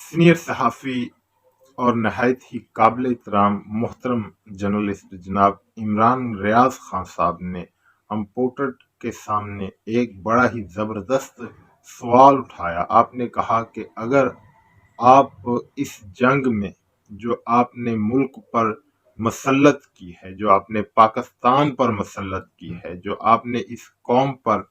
Senior सहाफ़ी और नहायत ही काबिल एहतराम मोहतरम जर्नलिस्ट जनाब इमरान रियाज खान साहब ने रिपोर्टर के सामने एक बड़ा ही ज़बरदस्त सवाल उठाया। आपने कहा कि अगर आप इस जंग में जो आपने मुल्क पर मसल्लत की है, जो आपने पाकिस्तान पर मसल्लत की है, जो आपने इस कौम पर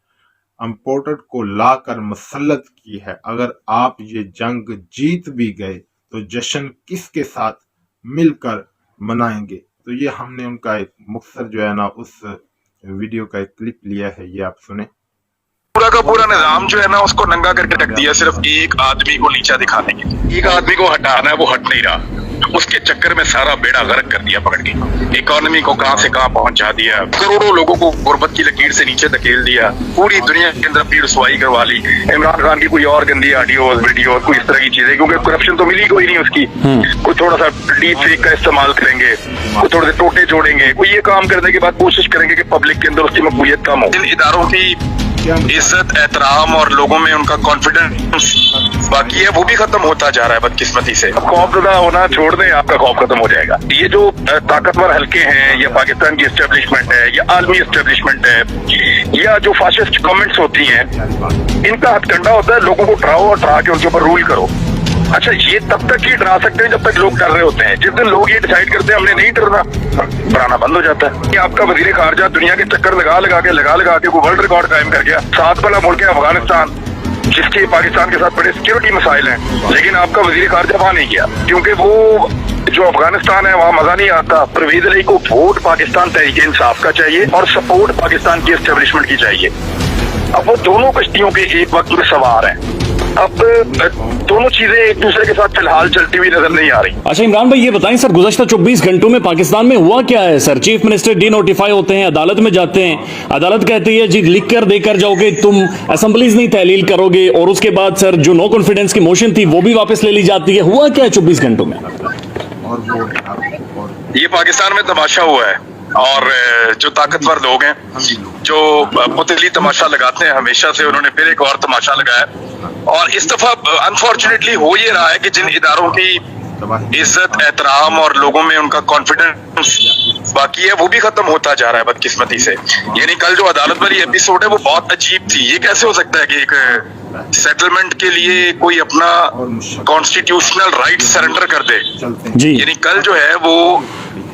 इम्पोर्टेड को लाकर मसल्लत की है, अगर आप ये जंग जीत भी गए तो जश्न किसके साथ मिलकर मनाएंगे। तो ये हमने उनका एक मुख्तसर जो है ना उस वीडियो का एक क्लिप लिया है, ये आप सुने। पूरा का पूरा निजाम जो है ना उसको नंगा करके रख दिया सिर्फ एक आदमी को नीचा दिखाने के लिए। एक आदमी को हटाना है, वो हट नहीं रहा। उसके चक्कर में सारा बेड़ा गर्क कर दिया पकड़ के। इकोनॉमी को कहां से कहां पहुंचा दिया, करोड़ों लोगों को गुर्बत की लकीर से नीचे धकेल दिया, पूरी दुनिया के अंदर अपनी रसवाई करवा ली। इमरान खान की कोई और गंदी ऑडियो वीडियो कोई इस तरह की चीजें, क्योंकि करप्शन तो मिली कोई नहीं उसकी। कोई थोड़ा सा डीप फेक का इस्तेमाल करेंगे, कोई थोड़े से टोटे जोड़ेंगे, कोई ये काम करने के बाद कोशिश करेंगे कि पब्लिक के अंदर उसकी मकबूलियत कम हो। इन इदारों की इज्जत, एहतराम और लोगों में उनका कॉन्फिडेंस बाकी है, वो भी खत्म होता जा रहा है बदकिस्मती से। खौफजदा होना छोड़ दें, आपका खौफ खत्म हो जाएगा। ये जो ताकतवर हल्के हैं, या पाकिस्तान की एस्टेब्लिशमेंट है, या आलमी एस्टेब्लिशमेंट है, या जो फाशिस्ट गवर्नमेंट्स होती हैं, इनका हथकंडा होता है लोगों को डराओ और डरा के उनके ऊपर रूल करो। अच्छा, ये तब तक ही डरा सकते हैं जब तक लोग डर रहे होते हैं। जिस दिन लोग ये डिसाइड करते हैं हमने नहीं डरना, डराना बंद हो जाता है। ये आपका वजीर खारजा दुनिया के चक्कर लगा लगा के कोई वर्ल्ड रिकॉर्ड कायम कर गया। 7 वाला मुल्क है अफगानिस्तान, जिसके पाकिस्तान के साथ बड़े सिक्योरिटी मसाइल हैं, लेकिन आपका वजीर खारजा वहां नहीं गया, क्योंकि वो जो अफगानिस्तान है वहाँ मजा नहीं आता। परवेज इलाही को वोट पाकिस्तान तहरीक इंसाफ का चाहिए और सपोर्ट पाकिस्तान की एस्टेब्लिशमेंट की चाहिए। अब वो दोनों कश्तियों के एक वक्त में सवार हैं। अब दोनों चीजें एक दूसरे के साथ फिलहाल चलती हुई नजर नहीं आ रही। अच्छा इमरान भाई, ये बताएं सर, गुज़श्ता 24 घंटों में पाकिस्तान में हुआ क्या है sir? Chief minister D notify होते हैं, अदालत में जाते हैं, अदालत कहती है जी लिख कर देकर जाओगे, तुम असेंबलीज नहीं तहलील करोगे, और उसके बाद सर जो नो कॉन्फिडेंस की मोशन थी वो भी वापस ले ली जाती है। हुआ क्या है 24 घंटों में? ये पाकिस्तान में तमाशा हुआ है, और जो ताकतवर लोग हैं, जो पुतली तमाशा लगाते हैं हमेशा से, उन्होंने फिर एक और तमाशा लगाया। और इस दफा अनफॉर्चुनेटली हो ये रहा है कि जिन इदारों की इज्जत, एहतराम और लोगों में उनका कॉन्फिडेंस बाकी है, वो भी खत्म होता जा रहा है बदकिस्मती से। यानी कल जो अदालत वाली एपिसोड है वो बहुत अजीब थी। ये कैसे हो सकता है कि एक सेटलमेंट के लिए कोई अपना कॉन्स्टिट्यूशनल राइट सरेंडर कर दे। यानी कल जो है वो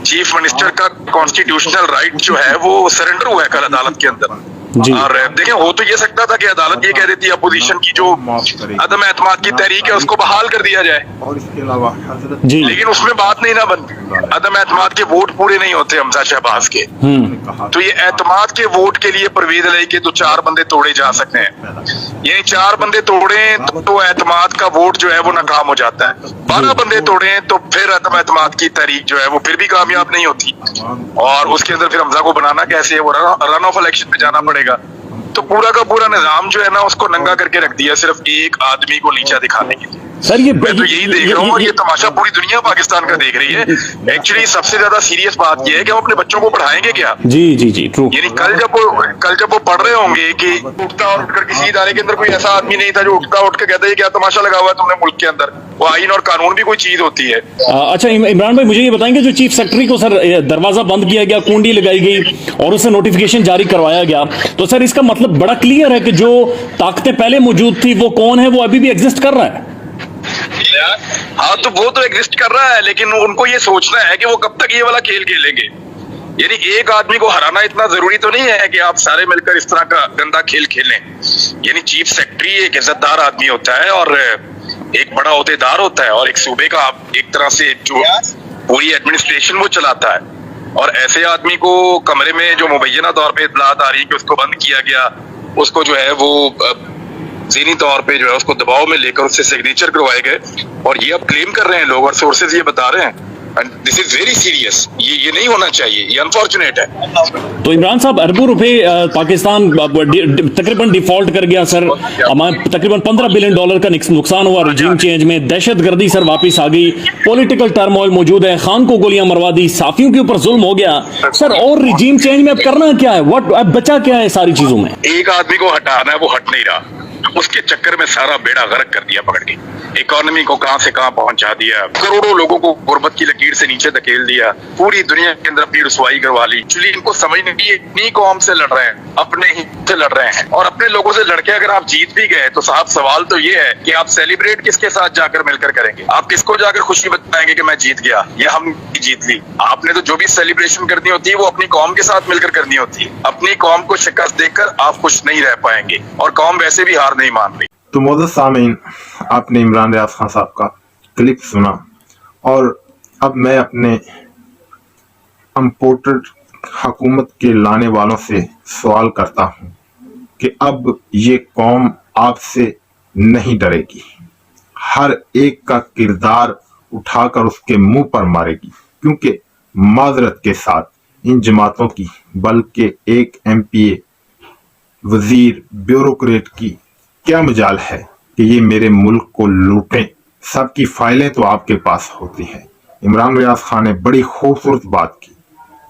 चीफ मिनिस्टर का कॉन्स्टिट्यूशनल राइट जो है वो सरेंडर हुआ है कल अदालत के अंदर। और देखें, हो तो ये सकता था कि अदालत ये कह देती है अपोजिशन की जो अदम एतमाद की तहरीक है उसको बहाल कर दिया जाए, और इसके अलावा लेकिन उसमें बात नहीं ना बनती। अदम एतमाद के वोट पूरे नहीं होते हमजा शहबाज के, तो ये एतमाद के वोट के लिए परवेज इलाही के तो 4 बंदे तोड़े जा सकते हैं। यानी 4 बंदे तोड़े तो एतमाद का वोट जो है वो नाकाम हो जाता है। 12 बंदे तोड़े तो फिर अदम एतमाद की तहरीक जो है वो फिर भी कामयाब नहीं होती, और उसके अंदर फिर हमजा को बनाना कैसे है, वो रन ऑफ इलेक्शन में जाना पड़ेगा। तो पूरा का पूरा निजाम जो है ना उसको नंगा करके रख दिया सिर्फ एक आदमी को नीचा दिखाने के लिए। सर ये मैं तो यही देख रहा हूँ, और ये तमाशा पूरी दुनिया पाकिस्तान का देख रही है। एक्चुअली सबसे ज्यादा सीरियस बात ये है कि हम अपने बच्चों को पढ़ाएंगे क्या? जी ट्रू। यानी कल जब वो पढ़ रहे होंगे कि उठता और उठकर किसी इदारे के अंदर कोई ऐसा आदमी नहीं था जो उठ के कहता है क्या तमाशा लगा हुआ है तुमने मुल्क के अंदर। वो आईन और कानून भी कोई चीज होती है। अच्छा इमरान भाई, मुझे ये बताएंगे जो चीफ सेक्रेटरी को सर दरवाजा बंद किया गया, कुंडी लगाई गई और उसे नोटिफिकेशन जारी करवाया गया, तो सर इसका मतलब बड़ा क्लियर है कि जो ताकतें पहले मौजूद थी वो कौन है, वो अभी भी एग्जिस्ट कर रहा है। हाँ, तो वो तो एग्जिस्ट कर रहा है, लेकिन उनको ये सोचना है कि वो कब तक ये वाला खेल खेलेंगे। यानी एक आदमी को हराना इतना जरूरी तो नहीं है कि आप सारे मिलकर इस तरह का गंदा खेल खेलें। यानी चीफ सेक्रेटरी एक इज्जतदार आदमी होता है और एक बड़ा ओहदेदार होता है, और एक सूबे का एक तरह से जो पूरी एडमिनिस्ट्रेशन वो चलाता है। और ऐसे आदमी को कमरे में जो मुबैना तौर पे इत्तलात आ रही है कि उसको बंद किया गया, उसको जो है वो ज़हनी तौर पे जो है उसको दबाव में लेकर उससे सिग्नेचर करवाए गए, और ये अब क्लेम कर रहे हैं लोग और सोर्सेज ये बता रहे हैं। This is very serious. ये नहीं होना चाहिए, ये अनफॉर्चुनेट है। तो इमरान साहब, अरबों रुपए पाकिस्तान तकरीबन डिफॉल्ट कर गया सर। तकरीबन $15 बिलियन का नुकसान हुआ रिजीम चेंज में। दहशतगर्दी सर वापस आ गई, पॉलिटिकल टर्मोइल मौजूद है, खान को गोलियां मरवा दी, साफियों के ऊपर जुल्म हो गया सर। और रिजीम चेंज में अब करना क्या है? अब बचा क्या है सारी चीजों में? एक आदमी को हटाना है, वो हट नहीं रहा। उसके चक्कर में सारा बेड़ा गर्क कर दिया पकड़ के, इकोनॉमी को कहां से कहां पहुंचा दिया, करोड़ों लोगों को गुर्बत की लकीर से नीचे धकेल दिया, पूरी दुनिया के अंदर अपनी रुसवाई करवा ली। एक्चुअली इनको समझ नहीं है, इतनी कौम से लड़ रहे हैं, अपने ही से लड़ रहे हैं, और अपने लोगों से लड़के अगर आप जीत भी गए तो साहब सवाल तो ये है कि आप सेलिब्रेट किसके साथ जाकर मिलकर करेंगे? आप किसको जाकर खुशी बताएंगे कि मैं जीत गया या हम जीत ली? आपने तो जो भी सेलिब्रेशन करनी होती है वो अपनी कौम के साथ मिलकर करनी होती है। अपनी कौम को शिकस्त देकर आप खुश नहीं रह पाएंगे, और कौम वैसे भी हार नहीं मान रही। तो मोअज़्ज़ज़ सामीन, आपने इमरान रियाज खान साहब का क्लिप सुना, और अब मैं अपने इम्पोर्टेड हुकूमत के लाने वालों से सवाल करता हूँ कि अब ये कौम आपसे नहीं डरेगी, हर एक का किरदार उठाकर उसके मुंह पर मारेगी, क्योंकि माजरत के साथ इन जमातों की, बल्कि एक MPA, वजीर, ब्यूरोक्रेट की क्या मजाल है कि ये मेरे मुल्क को लूटें। सबकी फाइलें तो आपके पास होती हैं। इमरान रियाज खान ने बड़ी खूबसूरत बात की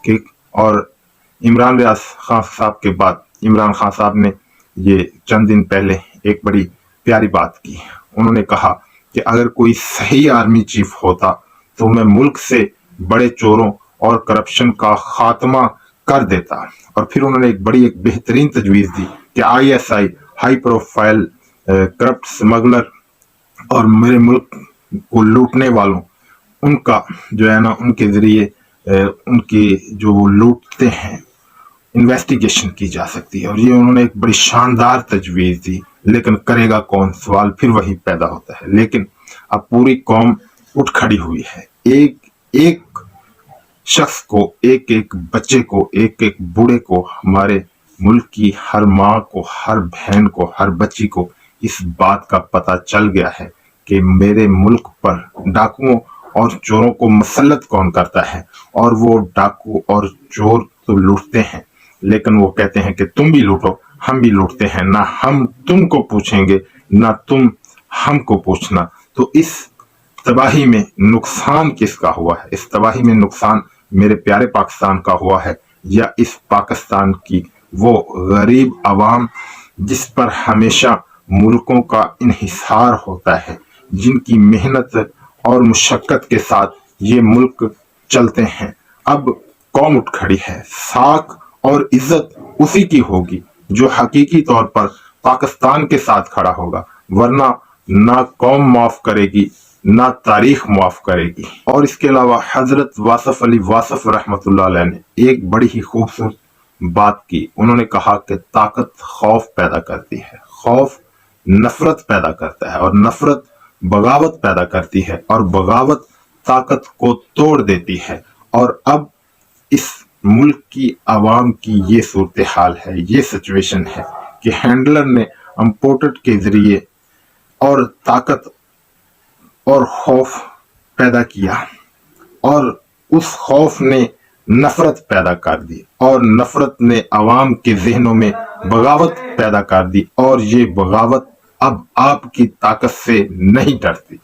कि, और इमरान रियाज खान साहब के बाद इमरान खान साहब ने ये चंद दिन पहले एक बड़ी प्यारी बात की। उन्होंने कहा कि अगर कोई सही आर्मी चीफ होता तो मैं मुल्क से बड़े चोरों और करप्शन का खात्मा कर देता। और फिर उन्होंने एक बेहतरीन तजवीज़ दी कि ISI, high profile corrupt smuggler और मेरे मुल्क को लूटने वालों, उनका जो है ना, उनके जरिए उनकी जो वो लूटते हैं इन्वेस्टिगेशन की जा सकती है। और ये उन्होंने एक बड़ी शानदार तजवीज़ दी, लेकिन करेगा कौन? सवाल फिर वही पैदा होता है। लेकिन अब पूरी कौम उठ खड़ी हुई है, एक एक शख्स को, एक एक बच्चे को, एक एक बूढ़े को, हमारे मुल्क की हर माँ को, हर बहन को, हर बच्ची को इस बात का पता चल गया है कि मेरे मुल्क पर डाकुओं और चोरों को मसल्लत कौन करता है। और वो डाकू और चोर तो लूटते हैं, लेकिन वो कहते हैं कि तुम भी लूटो, हम भी लूटते हैं, ना हम तुमको पूछेंगे ना तुम हमको पूछना। तो इस तबाही में नुकसान किसका हुआ है? इस तबाही में नुकसान मेरे प्यारे पाकिस्तान का हुआ है, या इस पाकिस्तान की वो गरीब आवाम जिस पर हमेशा मुल्कों का इन्हिसार होता है, जिनकी मेहनत और मुशक्कत के साथ ये मुल्क चलते हैं। अब कौम उठ खड़ी है, साख और इज्जत उसी की होगी जो हकीकी तौर पर पाकिस्तान के साथ खड़ा होगा, वरना ना कौम माफ करेगी ना तारीख माफ करेगी। और इसके अलावा हजरत वासफ अली वासफ रहमतुल्लाह अलैह ने एक बड़ी ही खूबसूरत बात की। उन्होंने कहा कि ताकत खौफ पैदा करती है, खौफ नफरत पैदा करता है, और नफरत बगावत पैदा करती है, और बगावत ताकत को तोड़ देती है। और अब इस मुल्क की आवाम की ये सूरत हाल है, ये सिचुएशन है कि हैंडलर ने इम्पोर्टेड के जरिए और ताकत और खौफ पैदा किया, और उस खौफ ने नफरत पैदा कर दी, और नफरत ने आवाम के जहनों में बगावत पैदा कर दी, और ये बगावत अब आपकी ताकत से नहीं डरती।